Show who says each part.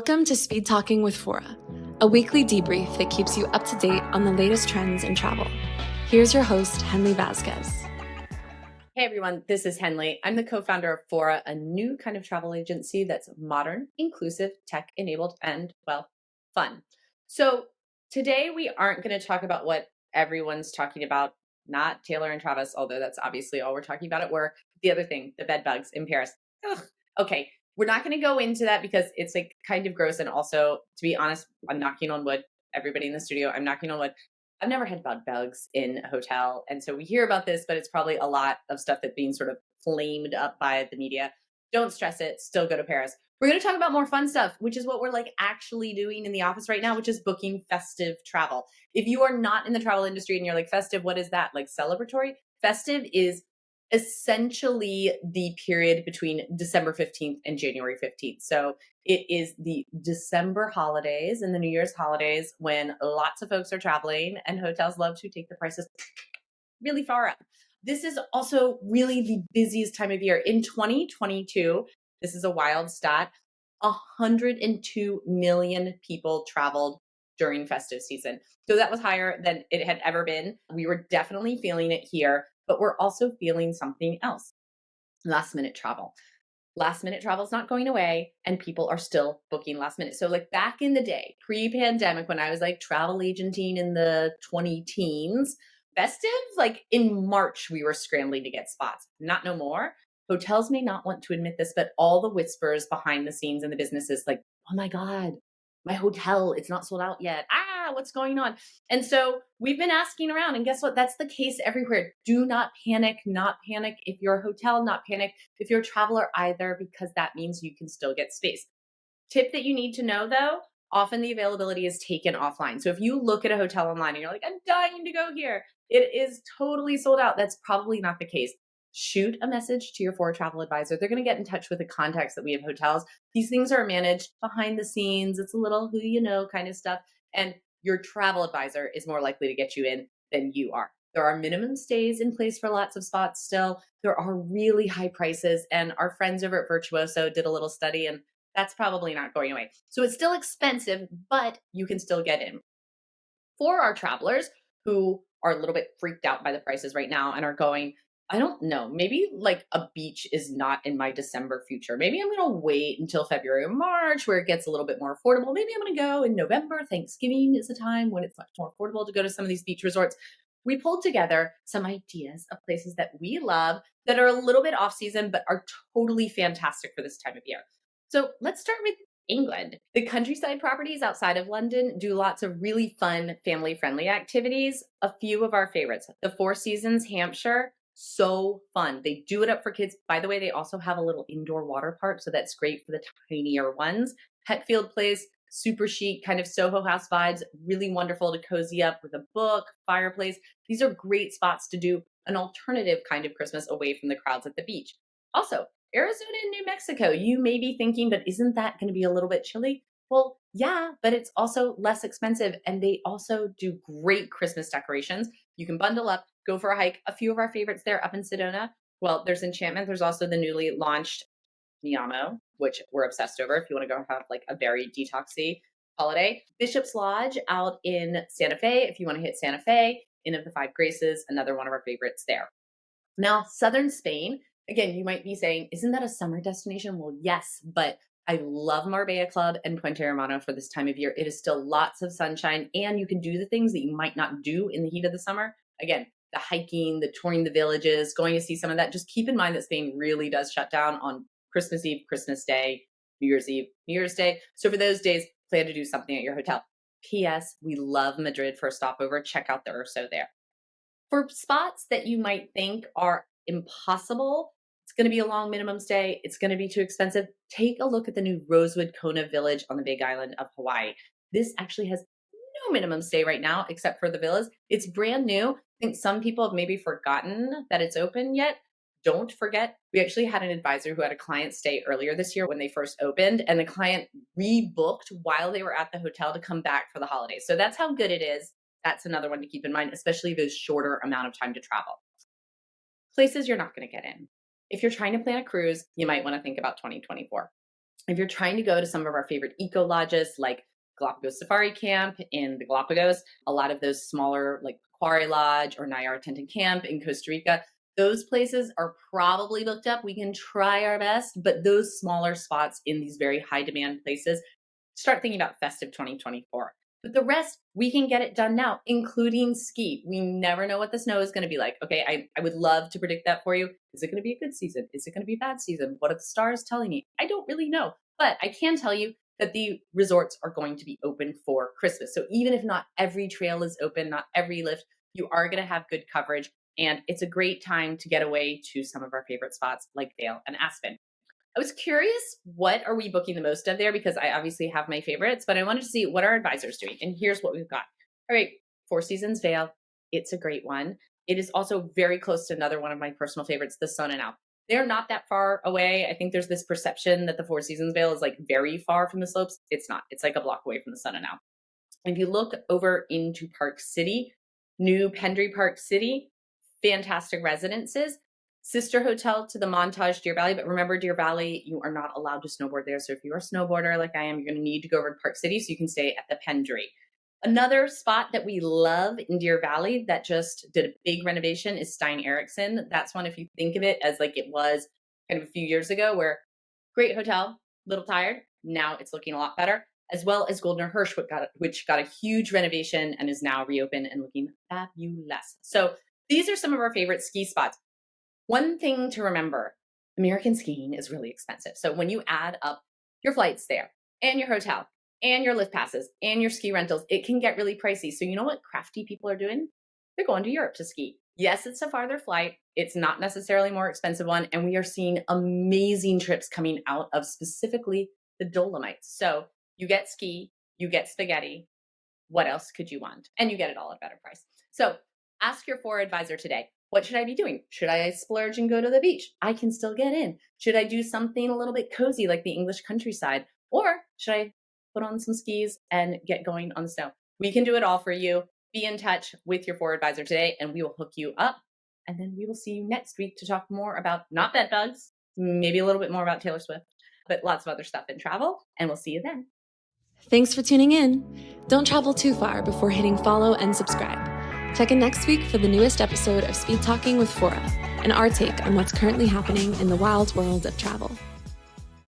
Speaker 1: Welcome to Speed Talking with Fora, a weekly debrief that keeps you up to date on the latest trends in travel. Here's your host, Henley Vazquez.
Speaker 2: Hey everyone, this is Henley. I'm the co-founder of Fora, a new kind of travel agency that's modern, inclusive, tech-enabled, and, well, fun. So today we aren't going to talk about what everyone's talking about, not Taylor and Travis, although that's obviously all we're talking about at work. The other thing, the bed bugs in Paris. Ugh. Okay, we're not going to go into that because it's like kind of gross. And also, to be honest, I'm knocking on wood. Everybody in the studio, I'm knocking on wood. I've never had bed bugs in a hotel. And so we hear about this, but it's probably a lot of stuff that's being sort of flamed up by the media. Don't stress it. Still go to Paris. We're going to talk about more fun stuff, which is what we're like actually doing in the office right now, which is booking festive travel. If you are not in the travel industry and you're like, festive, what is that? Like celebratory? Festive is essentially the period between December 15th and January 15th. So it is the December holidays and the New Year's holidays when lots of folks are traveling and hotels love to take the prices really far up. This is also really the busiest time of year. In 2022, this is a wild stat, 102 million people traveled during festive season. So that was higher than it had ever been. We were definitely feeling it here, but we're also feeling something else. Last minute travel. Last minute travel is not going away and people are still booking last minute. So like back in the day, pre-pandemic, when I was like travel agenting in the 20 teens, festive, like in March, we were scrambling to get spots. Not no more. Hotels may not want to admit this, but all the whispers behind the scenes in the business is like, oh my God, my hotel, it's not sold out yet. What's going on? And so we've been asking around, and guess what? That's the case everywhere. Do not panic if you're a hotel, not panic if you're a traveler either, because that means you can still get space. Tip that you need to know though, often the availability is taken offline. So if you look at a hotel online and you're like, I'm dying to go here, it is totally sold out. That's probably not the case. Shoot a message to your Fora travel advisor. They're going to get in touch with the contacts that we have hotels. These things are managed behind the scenes. It's a little who you know kind of stuff. And your travel advisor is more likely to get you in than you are. There are minimum stays in place for lots of spots still. There are really high prices. And our friends over at Virtuoso did a little study, and that's probably not going away. So it's still expensive, but you can still get in. For our travelers who are a little bit freaked out by the prices right now and are going, I don't know, maybe like a beach is not in my December future. Maybe I'm going to wait until February or March where it gets a little bit more affordable. Maybe I'm going to go in November. Thanksgiving is a time when it's much more affordable to go to some of these beach resorts. We pulled together some ideas of places that we love that are a little bit off season, but are totally fantastic for this time of year. So let's start with England. The countryside properties outside of London do lots of really fun family-friendly activities. A few of our favorites, the Four Seasons, Hampshire. So fun. They do it up for kids. By the way, they also have a little indoor water park, so that's great for the tinier ones. Hetfield Place, super chic, kind of Soho House vibes, really wonderful to cozy up with a book, fireplace. These are great spots to do an alternative kind of Christmas away from the crowds at the beach. Also, Arizona and New Mexico, you may be thinking, but isn't that going to be a little bit chilly? Well, yeah, but it's also less expensive, and they also do great Christmas decorations. You can bundle up, go for a hike. A few of our favorites there up in Sedona. Well, there's Enchantment. There's also the newly launched Miamo, which we're obsessed over if you want to go have like a very detoxy holiday. Bishop's Lodge out in Santa Fe, if you want to hit Santa Fe. Inn of the Five Graces, another one of our favorites there. Now, southern Spain, again, you might be saying, isn't that a summer destination? Well, yes, but I love Marbella Club and Puente Hermano for this time of year. It is still lots of sunshine, and you can do the things that you might not do in the heat of the summer. Again, the hiking, the touring the villages, going to see some of that. Just keep in mind that Spain really does shut down on Christmas Eve, Christmas Day, New Year's Eve, New Year's Day. So for those days, plan to do something at your hotel. P.S. We love Madrid for a stopover. Check out the Urso there. For spots that you might think are impossible, it's going to be a long minimum stay, it's going to be too expensive, take a look at the new Rosewood Kona Village on the Big Island of Hawaii. This actually has no minimum stay right now, except for the villas. It's brand new. I think some people have maybe forgotten that it's open yet. Don't forget, we actually had an advisor who had a client stay earlier this year when they first opened, and the client rebooked while they were at the hotel to come back for the holidays. So that's how good it is. That's another one to keep in mind, especially those shorter amount of time to travel. Places you're not going to get in. If you're trying to plan a cruise, you might want to think about 2024. If you're trying to go to some of our favorite eco lodges like Galapagos Safari Camp in the Galapagos, a lot of those smaller like Quarry Lodge or Nayara Tenten Camp in Costa Rica, those places are probably booked up. We can try our best, but those smaller spots in these very high demand places, start thinking about Festive 2024. But the rest, we can get it done now, including ski. We never know what the snow is going to be like. Okay, I would love to predict that for you. Is it going to be a good season? Is it going to be a bad season? What are the stars telling me? I don't really know. But I can tell you that the resorts are going to be open for Christmas. So even if not every trail is open, not every lift, you are going to have good coverage. And it's a great time to get away to some of our favorite spots like Vail and Aspen. I was curious, what are we booking the most of there? Because I obviously have my favorites, but I wanted to see what our advisors doing. And here's what we've got. All right, Four Seasons Vail. It's a great one. It is also very close to another one of my personal favorites, the Sun and Alp. They're not that far away. I think there's this perception that the Four Seasons Vail is like very far from the slopes. It's not. It's like a block away from the Sun and Alp. If you look over into Park City, New Pendry Park City, fantastic residences. Sister hotel to the Montage Deer Valley. But remember, Deer Valley, you are not allowed to snowboard there. So if you're a snowboarder like I am, you're going to need to go over to Park City so you can stay at the Pendry. Another spot that we love in Deer Valley that just did a big renovation is Stein Eriksen. That's one, if you think of it as like it was kind of a few years ago, where great hotel, little tired. Now it's looking a lot better, as well as Goldner Hirsch, which got a huge renovation and is now reopened and looking fabulous. So these are some of our favorite ski spots. One thing to remember, American skiing is really expensive. So when you add up your flights there and your hotel and your lift passes and your ski rentals, it can get really pricey. So you know what crafty people are doing? They're going to Europe to ski. Yes, it's a farther flight. It's not necessarily a more expensive one. And we are seeing amazing trips coming out of specifically the Dolomites. So you get ski, you get spaghetti. What else could you want? And you get it all at a better price. So ask your Fora advisor today. What should I be doing? Should I splurge and go to the beach? I can still get in. Should I do something a little bit cozy like the English countryside? Or should I put on some skis and get going on the snow? We can do it all for you. Be in touch with your Fora advisor today and we will hook you up. And then we will see you next week to talk more about not bed bugs, maybe a little bit more about Taylor Swift, but lots of other stuff in travel. And we'll see you then.
Speaker 1: Thanks for tuning in. Don't travel too far before hitting follow and subscribe. Check in next week for the newest episode of Speedtalking with Fora, and our take on what's currently happening in the wild world of travel.